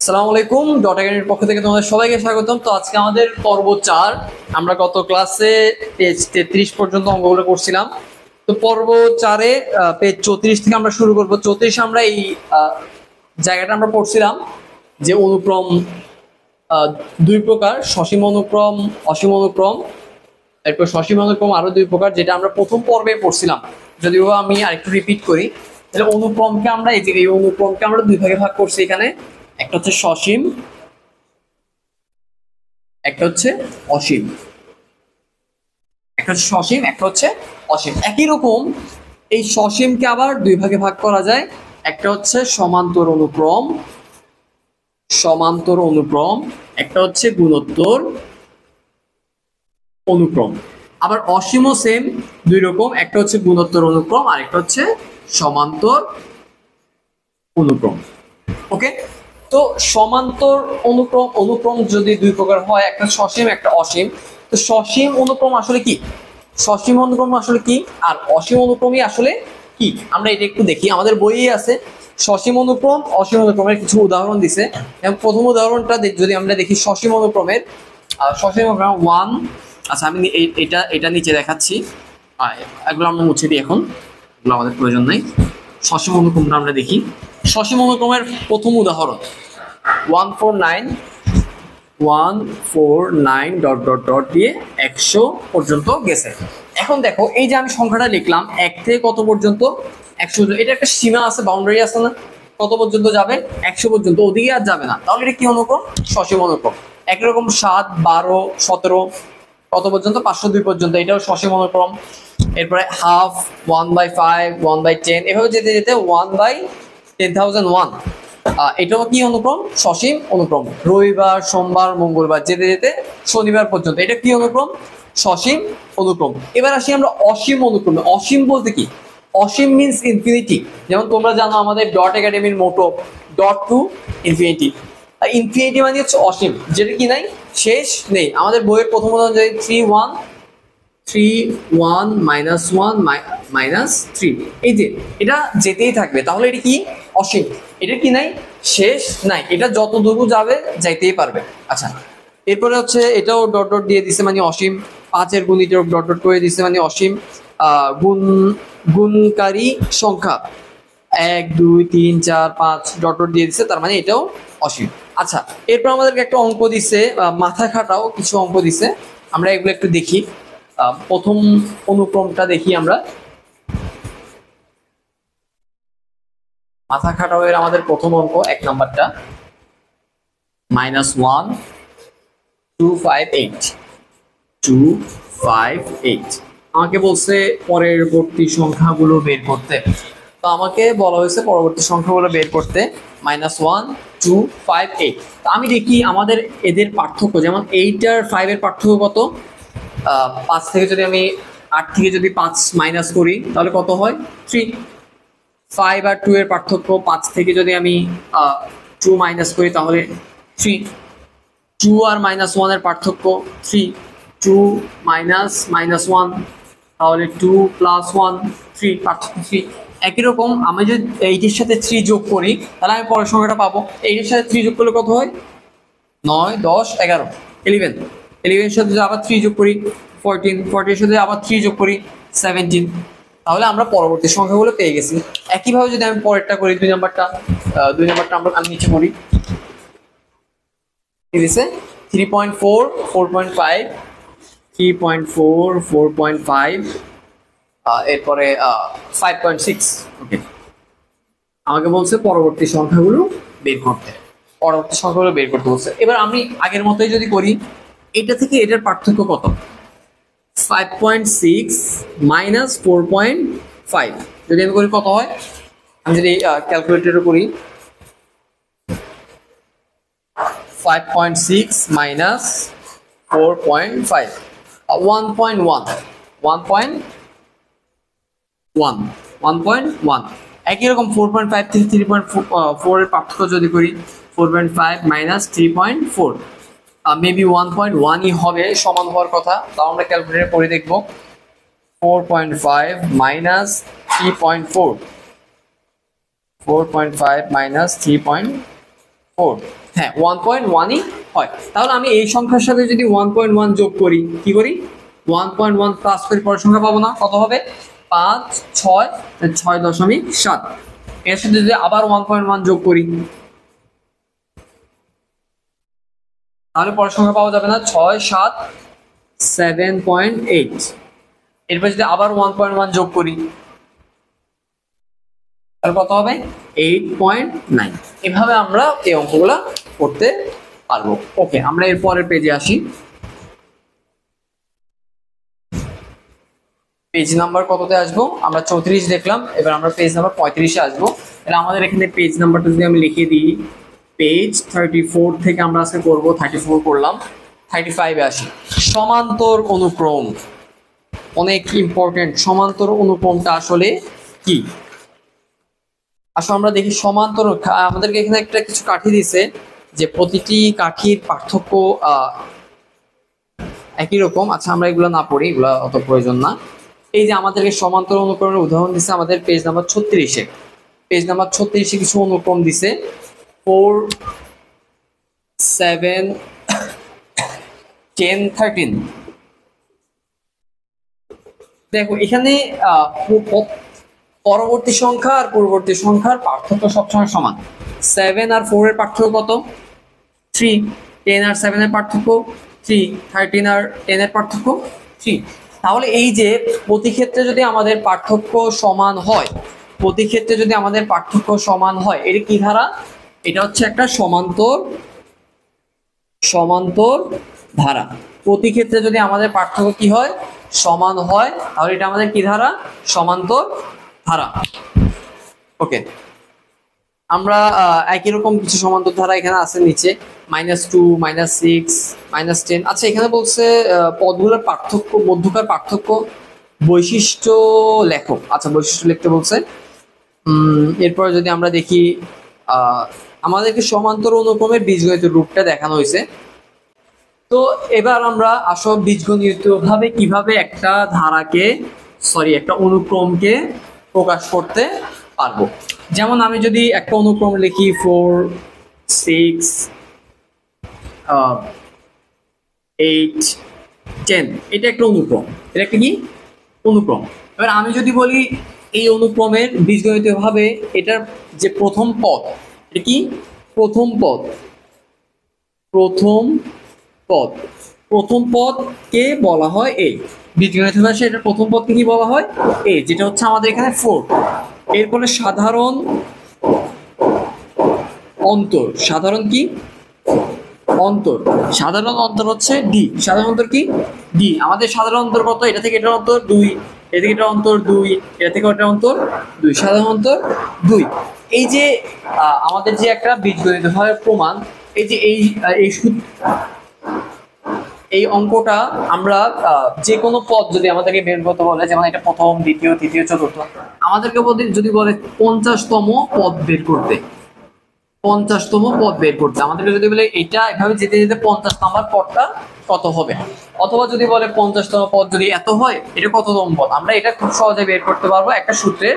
আসসালামু আলাইকুম। ডট একাডেমির পক্ষ থেকে তোমাদের সবাইকে স্বাগতম। তো আজকে আমাদের পর্ব 4। আমরা গত ক্লাসে পেজ 33 পর্যন্ত অঙ্কগুলো করছিলাম। তো পর্ব 4-এ পেজ 34 থেকে আমরা শুরু করব। 34 আমরা এই জায়গাটা আমরা পড়ছিলাম যে অনুক্রম দুই প্রকার, সসীম অনুক্রম, অসীম অনুক্রম। এরপর সসীম অনুক্রম আরো দুই প্রকার, যেটা আমরা প্রথম পর্বে পড়ছিলাম। যদিও আমি আরেকটু রিপিট করি, তাহলে অনুক্রমকে আমরা এই অনুক্রমকে আমরা দুই ভাগে ভাগ করছি। এখানে একটা হচ্ছে সসীম, একটা হচ্ছে অসীম। একটা হচ্ছে সসীম, একটা হচ্ছে অসীম। একই রকম এই সসীমকে আবার দুই ভাগে ভাগ করা যায়। একটা হচ্ছে সমান্তর অনুক্রম, সমান্তর অনুক্রম, একটা হচ্ছে গুণোত্তর অনুক্রম। আবার অসীমও সেম, দুই রকম, একটা হচ্ছে গুণোত্তর অনুক্রম আর একটা হচ্ছে সমান্তর অনুক্রম। ওকে, তো সমান্তর অনুক্রম অনুক্রম যদি দুই প্রকার হয়, একটা সসীম একটা অসীম। তো সসীম অনুক্রম আসলে কি, সসীম অনুক্রম আসলে কি, আর অসীম অনুক্রমই আসলে কি, আমরা এটা একটু দেখি। আমাদের বইয়ে আছে সসীম অনুক্রম অসীম অনুক্রমের কিছু উদাহরণ দিছে। এবং প্রথম উদাহরণটা যদি আমরা দেখি সসীম অনুক্রমের, সসীম অনুক্রম 1। আচ্ছা, আমি এটা এটা নিচে দেখাচ্ছি, এগুলো আমরা মুছে দিই এখন, এগুলো আমাদের প্রয়োজন নাই। সসীম অনুক্রমটা আমরা দেখি। সসীম অনুক্রমের প্রথম উদাহরণ 149, 149 ডট ডট ডট দিয়ে 100 পর্যন্ত গেছে। এখন দেখো, এই যে আমি সংখ্যাটা লিখলাম 1 থেকে কত পর্যন্ত, 100। এটা একটা সীমা আছে, বাউন্ডারি আছে না, কত পর্যন্ত যাবে, 100 পর্যন্ত, ওদিকে আর যাবে না। তাহলে এটা কি অনুক্রম, সসীম অনুক্রম। একরকম 7, 12, 17 কত পর্যন্ত, 502 পর্যন্ত, এটাও সসীম অনুক্রম। এরপরে হাফ, 1/5, 1/10, এভাবে যেতে যেতে 1/10,001, এটাও কি অনুক্রম, সসীম অনুক্রম। রবিবার, সোমবার, মঙ্গলবার যেতে যেতে শনিবার পর্যন্ত, এটা কি অনুক্রম, সসীম অনুক্রম। এবার আসি আমরা অসীম অনুক্রমে। অসীম বলতে কি, অসীম মিন্স ইনফিনিটি। যেমন তোমরা জানো আমাদের ডট একাডেমির মোটো ডট টু ইনফিনিটি। ইনফিনিটি মানে হচ্ছে অসীম, যেটা কি নাই, শেষ নেই। আমাদের বইয়ের প্রথম উদাহরণ যদি 3 1 মাইনাস 1 মাইনাস 3, এই যে এটা যেতেই থাকবে, তাহলে এটা কি, অসীম। এটা কি নাই, শেষ নাই, এটা যতটুকু যাবে যাইতেই পারবে। আচ্ছা, এরপরে হচ্ছে এটাও ডট ডট দিয়ে দিছে মানে অসীম। 5-এর গুণিতক ডট ডট করে দিছে মানে অসীম। গুণ গুণকারী সংখ্যা 1 2 3 4 5 ডট ডট দিয়ে দিছে, তার মানে এটাও অসীম। আচ্ছা, এরপর আমাদেরকে একটা অঙ্ক দিছে, মাথা খাটাও কিছু অঙ্ক দিছে, আমরা এগুলো একটু দেখি। প্রথম অনুক্রমটা দেখি আমরা। মাথা খাটাও এর আমাদের প্রথম অঙ্ক 1 নাম্বারটা, -1 258 258। আমাকে বলছে পরবর্তী সংখ্যাগুলো বের করতে। তো আমাকে বলা হয়েছে পরবর্তী সংখ্যাগুলো বের করতে, -1 258। তো আমি দেখি আমাদের এদের পার্থক্য, যেমন 8 আর 5 এর পার্থক্য কত। 5 থেকে যদি আমি 8 থেকে যদি 5 মাইনাস করি তাহলে কত হয়, 3। 5 আর 2 এর পার্থক্য, 5 থেকে যদি আমি 2 মাইনাস করি তাহলে 3। 2 আর -1 এর পার্থক্য 3। 2 -1 তাহলে 2 + 1 3, পার্থক্য 3। একই রকম আমি যদি এইটির সাথে 3 যোগ করি তাহলে আমি পরের সংখ্যাটা পাবো। এইটির সাথে 3 যোগ করলে কত হয়, 9 10 11 11। 11 এর সাথে যদি আবার 3 যোগ করি 14, 14 এর সাথে আবার 3 যোগ করি 17। তাহলে আমরা পরবর্তী সংখ্যাগুলো পেয়ে গেছি। একইভাবে যদি আমি পরেরটা করি, 2 নাম্বারটা, আমি নিচে করি, কি দিছে 3.4 4.5 3.4 4.5, এরপরে 5.6। ওকে, আমাকে বলছে পরবর্তী সংখ্যাগুলো বের করতে, পরবর্তী সংখ্যাগুলো বের করতে বলছে। এবার আমি আগের মতোই যদি করি, এটা থেকে এটার পার্থক্য কত, 5.6 - 4.5 যদি আমি করি কত হয়, আমি যদি ক্যালকুলেটরে করি, 5.6 minus 4.5, 1.1 1.1। একই রকম 4.5 থেকে 3.4 এর পার্থক্য যদি করি, 4.5 minus 3.4, মেবি 1.1ই হবে, সমান হওয়ার কথা। তাও আমরা ক্যালকুলেটরে করে দেখবো। 4.5 minus 3.4, 4.5 minus 3.4, 4, হ্যাঁ 1.1ই হয়। তাহলে আমি এই সংখ্যার সাথে যদি 1.1 যোগ করি, কি করি 1.1 প্লাস করে পরের সংখ্যা পাবো না, কত হবে 5 6 6.7। এর সাথে যদি আবার 1.1 যোগ করি তাহলে পরের সংখ্যা পাওয়া যাবে না 6 7 7.8। এরপর যদি আবার 1.1 যোগ করি তাহলে কত হবে 8.9। এভাবে আমরা এই অঙ্কগুলো করতে পারবো। ওকে, আমরা এর পরের পেজে আসি। পেজ নাম্বার কততে আসবো, আমরা 34 দেখলাম, এবার আমরা পেজ নাম্বার 35-এ আসবো। তাহলে আমাদের এখানে পেজ নাম্বারটা যদি আমি লিখে দিই, পেজ 34 থেকে আমরা আজকে করবো 34 করলাম, 35-এ আসি। সমান্তর অনুক্রম অনেক ইম্পর্টেন্ট। সমান্তর অনুক্রমটা আসলে কি, আসলে আমরা দেখি সমান্তর আমাদেরকে এখানে একটা কিছু কাঠি দিছে যে প্রতিটি কাঠির পার্থক্য একই রকম। আচ্ছা আমরা এগুলো না পড়ি, এগুলো অত প্রয়োজন না। এই যে আমাদেরকে সমান্তর অনুক্রমের উদাহরণ দিছে আমাদের পেজ নাম্বার 36-এ। পেজ নাম্বার 36-এ কিছু অনুক্রম দিছে 4 7 10 13। দেখো এখানে পরবর্তী সংখ্যা আর পূর্ববর্তী সংখ্যার পার্থক্য সবসময় সমান। 7 আর 4 এর পার্থক্য কত 3, 10 আর 7 এর পার্থক্য 3, 13 আর 10 এর পার্থক্য 3। তাহলে এই যে প্রতি ক্ষেত্রে যদি আমাদের পার্থক্য সমান হয়, প্রতি ক্ষেত্রে যদি আমাদের পার্থক্য সমান হয়, এটা কি ধারা, এটা হচ্ছে একটা সমান্তর ধারা। প্রতি ক্ষেত্রে যদি আমাদের পার্থক্য কি হয় সমান হয়, তাহলে এটা আমাদের কি ধারা, সমান্তর ধারা। ওকে, আমরা একই রকম কিছু সমান্তর ধারা এখানে আছে নিচে -2 -6 -10। আচ্ছা এখানে বলছে পদগুলোর পার্থক্য, মধ্যকার পার্থক্য বৈশিষ্ট্য লেখো। আচ্ছা বৈশিষ্ট্য লিখতে বলছে। এরপর যদি আমরা দেখি আমাদেরকে সমান্তর অনুক্রমের বীজগণিতের রূপটা দেখানো হয়েছে। তো এবার আমরা আসল বীজগণিতভাবে কিভাবে একটা ধারাকে একটা অনুক্রমকে প্রকাশ করতে পারবো। যেমন আমি যদি একটা অনুক্রম লিখি 4 6 8 10, এটা একটা অনুক্রম, এটা একটা কি অনুক্রম। এবার আমি যদি বলি এই অনুক্রমের বীজগণিতভাবে এটার যে প্রথম পদ, এটা কি প্রথম পদকে বলা হয় এ। বীজগণিত ভাষায় এটা প্রথম পদকে কি বলা হয় এ, যেটা হচ্ছে আমাদের এখানে 4। এরপরে সাধারণ অন্তর, সাধারণ অন্তর হচ্ছে ডি। সাধারণ অন্তর কি ডি। আমাদের সাধারণ অন্তর কত, এটা থেকে এটার অন্তর 2, এটা থেকে এটার অন্তর 2, এটা থেকে ওটার অন্তর 2, সাধারণ অন্তর 2। এই যে আমাদের যে একটা বীজগণিতভাবে প্রমাণ, এই যে এই অঙ্কটা আমরা যে কোনো পদ যদি আমাদেরকে বের করতে বলে, যেমন এটা প্রথম দ্বিতীয় তৃতীয় চতুর্থ, আমাদেরকে যদি বলে 50তম পদ বের করতে, 50তম পদ বের করতে, আমাদেরকে যদি বলে এটা এভাবে যেতে যেতে 50 নাম্বার পদটা কত হবে, অথবা যদি বলে 50তম পদ যদি এত হয় এটা কততম পদ, আমরা এটা খুব সহজে বের করতে পারবো একটা সূত্রের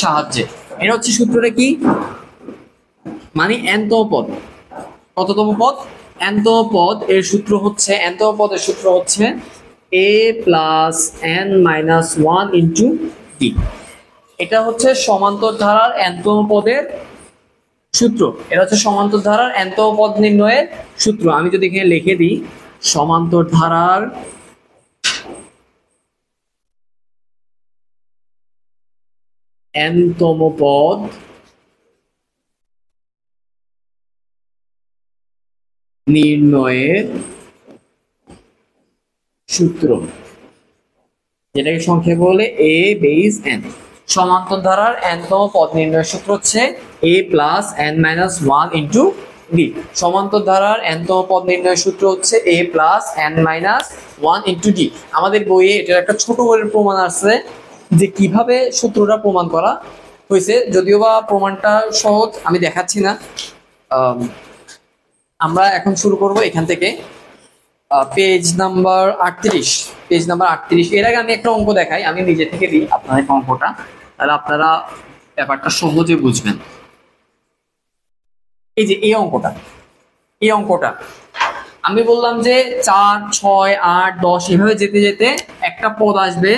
সাহায্যে। এটা হচ্ছে সূত্রটা কি, মানে nতম পদ। কততম পদ, nতম পদ। এর সূত্র হচ্ছে, nতম পদের সূত্র হচ্ছে a plus n minus 1 into d। এটা হচ্ছে সমান্তর ধারার nতম পদের সূত্র। এটা হচ্ছে সমান্তর ধারার nতম পদ নির্ণয়ের সূত্র। আমি যদি এখানে লিখে দিই সমান্তর ধারার nতম পদ নির্ণয়ের সূত্র, যেটাকে সংক্ষেপে বলে a বেস n। সমান্তর ধারার nতম পদ নির্ণয়ের সূত্র হচ্ছে a plus n minus 1 into d। সমান্তর ধারার nতম পদ নির্ণয়ের সূত্র হচ্ছে a plus n minus 1 into d। আমাদের বইয়ে এটার একটা ছোট করে প্রমাণ আছে যে কিভাবে সূত্রটা প্রমাণ করা হয়েছে, যদিও বা প্রমাণটা সহজ, আমি দেখাচ্ছি না। আমরা এখন শুরু করব এখান থেকে, পেজ নাম্বার 38। Page number 38। এর আগে আমি একটা অঙ্ক দেখাই, আমি নিজে থেকে দিই আপনাদের অঙ্কটা, তাহলে আপনারা ব্যাপারটা সহজে বুঝবেন। এই যে এই অঙ্কটা আমি বললাম যে 4 6 8 10 এভাবে যেতে যেতে একটা পদ আসবে,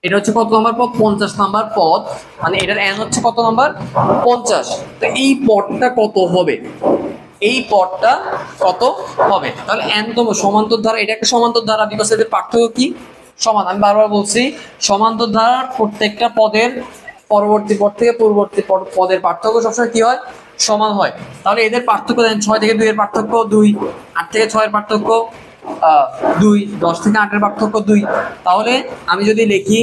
এটা হচ্ছে কত নাম্বার পদ? 50 নাম্বার পদ, মানে এটার n হচ্ছে কত নাম্বার? 50। তো এই পদটা কত হবে? এই পদটা কত হবে? তাহলে n তম সমান্তর ধারা, এটা একটা সমান্তর ধারা, বিকজ এদের পার্থক্য কি? সমান। আমি বারবার বলছি সমান্তর ধারার প্রত্যেকটা পদের পরবর্তী পদ থেকে পূর্ববর্তী পদের পার্থক্য সবসময় কি হয়? সমান হয়। তাহলে এদের পার্থক্য দেন, 6 থেকে 2 এর পার্থক্য 2, 8 থেকে 6 এর পার্থক্য 2, 10 থেকে 8 এর পার্থক্য 2। তাহলে আমি যদি লিখি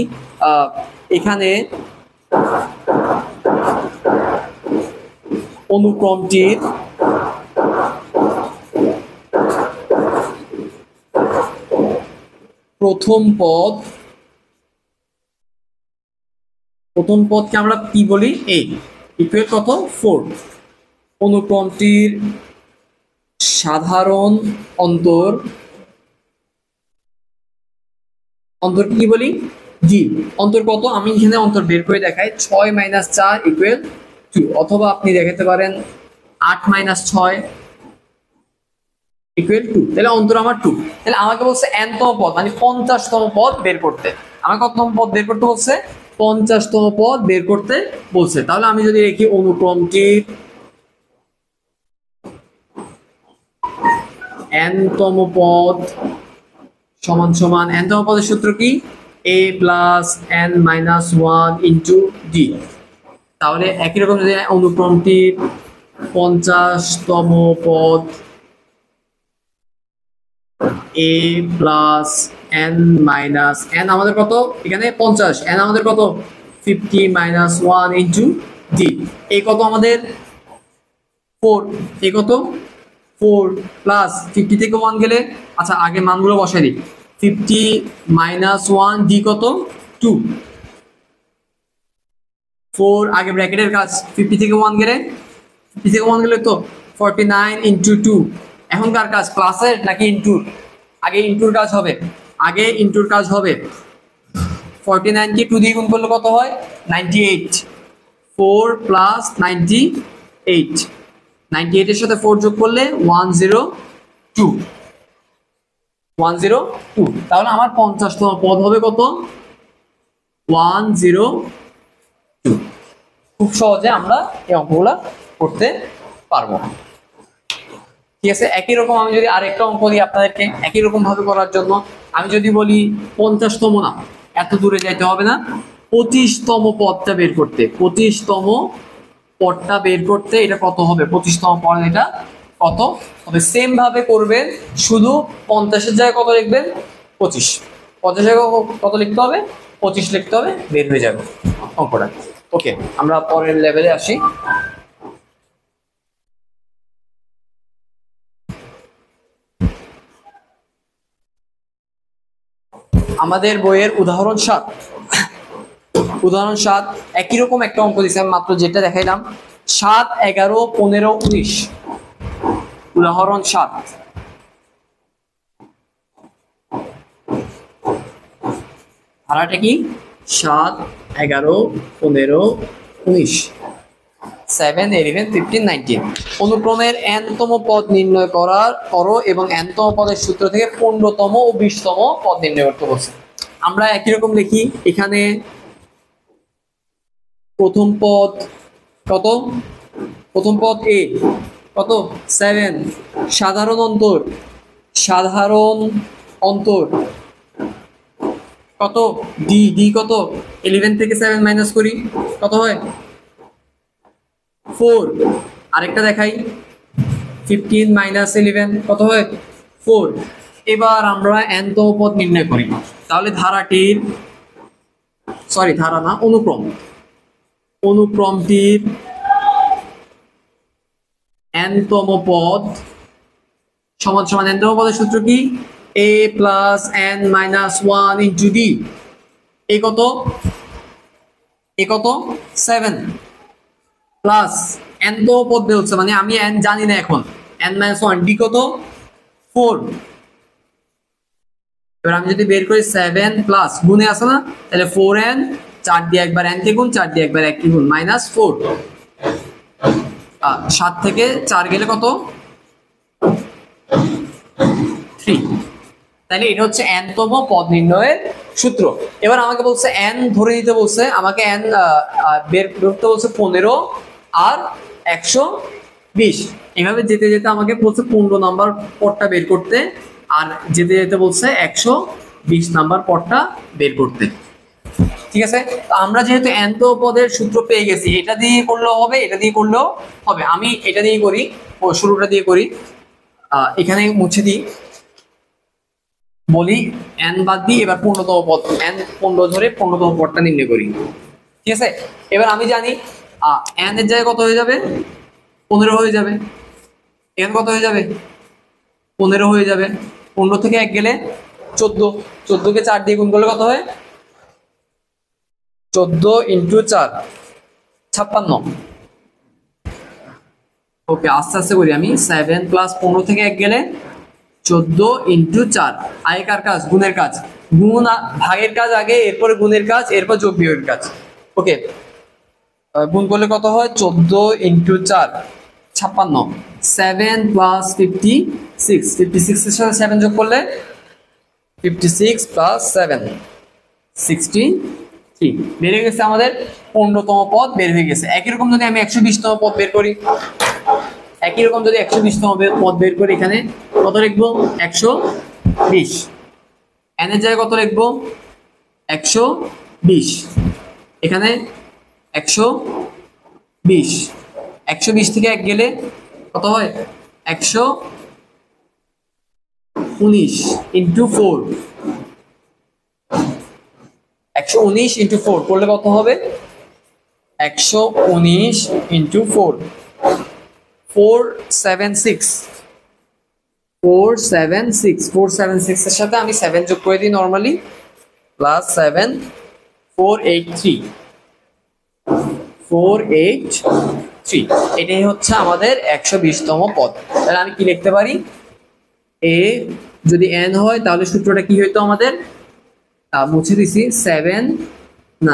এখানে অনুক্রমটির প্রথম পদকে আমরা কি বলি? a ইকুয়াল কত? 4। অনুক্রমটির সাধারণ অন্তর কি বলি? জি। অন্তর কত? আমি এখানে অন্তর বের করে দেখাই। 6 - 4 ইকুয়াল 2, অথবা আপনি দেখাতে পারেন 8 - 6 ইকুয়াল 2। তাহলে অন্তর আমার 2। তাহলে আমাকে বলছে n তম পদ, মানে 50 তম পদ বের করতে। আমাকে কত তম পদ বের করতে বলছে? 50 তম পদ বের করতে বলছে। তাহলে আমি যদি লিখি অনুক্রমটির n তম পদ সমান সমান, n তম পদের সূত্র কি? a plus n minus 1 into d। তাহলে একই রকম যদি অনুক্রমটির 50 তম পদ a plus n minus n আমাদের কত এখানে? 50, n আমাদের কত? 50 মাইনাস 1 ইন্টু d। এই কত আমাদের? 4। এই কত? 4 প্লাস 50 থেকে 1 গেলে, আচ্ছা আগে মানগুলো বসাই দিই। 50 মাইনাস 1 d কত? 2। 4 আগে ব্র্যাকেটের কাজ, 50 থেকে 1 গেলে, 50 থেকে 1 গেলে তো 49 ইন্টু 2। এখনকার কাজ প্লাসের নাকি ইন্টুর? আগে ইন্টুর কাজ হবে, আগে ইন্টুর কাজ হবে। 49 কে 2 দিয়ে গুণ করলে কত হয়? 98। 4 প্লাস 98, 98 এর সাথে 4 যোগ করলে 102। তাহলে আমার 50 তম পদ হবে কত? 102। খুব সহজে আমরা এই অঙ্কগুলা করতে পারবো। ঠিক আছে, একই রকম আমি যদি আরেকটা অঙ্ক দিই আপনাদেরকে একই রকম ভাবে করার জন্য, আমি যদি বলি 50 তম, না এত দূরে যাইতে হবে না, 25 তম পদটা বের করতে। 25 তম পদটা বের করতে এটা কত হবে? 25 তম পদ এটা কত হবে? সেম ভাবে করবেন, শুধু 50 এর জায়গায় কত লিখবেন? 25। 50 এর জায়গায় কত লিখতে হবে? 25 লিখতে হবে, বের হয়ে যাবে অঙ্কটা। ওকে, আমরা পরের লেভেলে আসি। আমাদের বইয়ের উদাহরণ 7, একই রকম একটা অঙ্ক দিয়েছে, আমি মাত্র যেটা দেখাইলাম। 7, 11, 15, 19। উদাহরণ 7। ধারাটা কি? 7, 11, 15, 19, 7, 11, 15, 19। অনুক্রমের n তম পদ নির্ণয় করো এবং n তম পদের সূত্র থেকে 15 তম ও 20 তম পদ নির্ণয় করতে বলছে। আমরা একই রকম লিখি। এখানে প্রথম পদ কত? প্রথম পদ a কত? 7। সাধারণ অন্তর কত? d কত? 11 থেকে 7 মাইনাস করি, কত হয়? 4। আরেকটা দেখাই, 15 মাইনাস 11 কত হয়? 4। এবার আমরা n তম পদ নির্ণয় করি। তাহলে ধারাটির, সরি ধারা না, অনুক্রমটির n তম পদ সমান সমান, n তম পদের সূত্র কি? a plus n minus 1 into d। এই কত? 7 প্লাস n তম পদ বের হচ্ছে, মানে আমি n জানি না এখন, n মাইনাস 1, d কত? 4। এবার আমি যদি বের করি 7 প্লাস গুণে আছে না, তাহলে 4n, 4 দিয়ে একবার n কে গুণ, 4 দিয়ে একবার 1 কে গুণ, মাইনাস 4। 7 থেকে 4 গেলে কত 3। তাহলে এটা হচ্ছে n তম পদ নির্ণয়ের সূত্র। এবার আমাকে বলছে n ধরে নিতে বলছে, আমাকে n বের করতে বলছে 15 আর 120। এভাবে যেতে যেতে আমাকে বলছে 15 নাম্বার পদটা বের করতে, আর যেতে যেতে বলছে 120 নাম্বার পদটা বের করতে। ঠিক আছে, আমরা যেহেতু n তম পদের সূত্র পেয়ে গেছি, এটা দিয়ে করলেও হবে, এটা দিয়ে করলেও হবে। আমি এটা দিয়ে করি, শুরুটা দিয়ে করি। এখানে মুছে দিই, বলি n বাদ দিই, এবার 15 তম পদ n 15 ধরে 15 তম পদটা নির্ণয় করি। ঠিক আছে, এবার আমি জানি n এর জায়গায় কত হয়ে যাবে 15 হয়ে যাবে, n কত হয়ে যাবে 15 হয়ে যাবে। 15 থেকে 1 গেলে 14, 14 কে 4 দিয়ে গুণ করলে কত হয় 14 × 4 56। ওকে, আস্তে আস্তে করি আমি। 7 + 15 থেকে 1 গেলে 14 × 4। আগেকার কাজ গুণের কাজ, গুণ ভাগের কাজ আগে, এরপরে গুণের কাজ, এরপর যোগ বিয়োগের কাজ। ওকে, গুণ করলে কত হয় 14 × 4 56। 7 + 56, 56 এর সাথে 7 যোগ করলে 56 + 7 63। বেড়ে গেছে আমাদের 15 তম পদ বের হয়ে গেছে। একই রকম যদি আমি 120 তম পদ বের করি, একই রকম যদি 120 তম পদ বের করি, এখানে কত লিখবো 120। n এর জায়গায় কত লিখবো 120, এখানে 120। 120 থেকে 1 গেলে কত হয় 119 × 4। 119 × 4 করলে কত হবে 119 × 4 476। 476 এর সাথে আমি 7 যোগ করে দিই নরমালি, +7 483। 483, এটাই হচ্ছে আমাদের 120 তম পদ। তাহলে আমি কি লিখতে পারি, a যদি n হয় তাহলে সূত্রটা কি হইতো আমাদের, মুছে দিছি, 7 না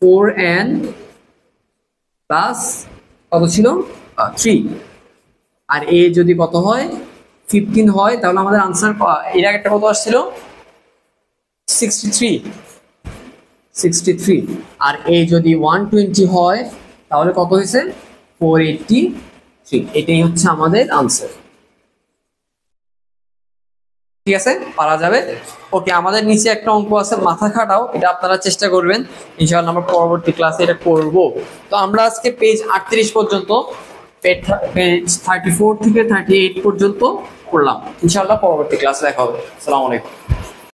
4n প্লাস কত ছিল 3, আর a যদি কত হয় 15 হয়, তাহলে আমাদের আনসার এর আগে একটা কত আসছিল 63। আর a যদি 120 হয় তাহলে কত হয়েছে 483। এটাই হচ্ছে আমাদের আনসার। ঠিক আছে, পারা যাবে। ওকে, আমাদের নিচে একটা অঙ্ক আছে, মাথা খাটাও, এটা আপনারা চেষ্টা করবেন, ইনশাআল্লাহ আমরা পরবর্তী ক্লাসে এটা করব। তো আমরা আজকে পেজ 38 পর্যন্ত, পেজ 34 থেকে 38 পর্যন্ত করলাম। ইনশাআল্লাহ পরবর্তী ক্লাসে দেখা হবে। আসসালামু আলাইকুম।